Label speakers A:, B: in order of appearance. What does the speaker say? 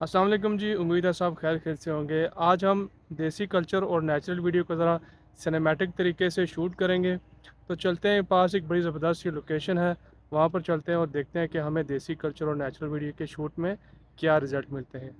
A: अस्सलाम वालेकुम जी। उम्मीद है सब खैर से होंगे। आज हम देसी कल्चर और नेचुरल वीडियो को ज़रा सिनेमैटिक तरीके से शूट करेंगे। तो चलते हैं, पास एक बड़ी ज़बरदस्त सी लोकेशन है, वहाँ पर चलते हैं और देखते हैं कि हमें देसी कल्चर और नेचुरल वीडियो के शूट में क्या रिज़ल्ट मिलते हैं।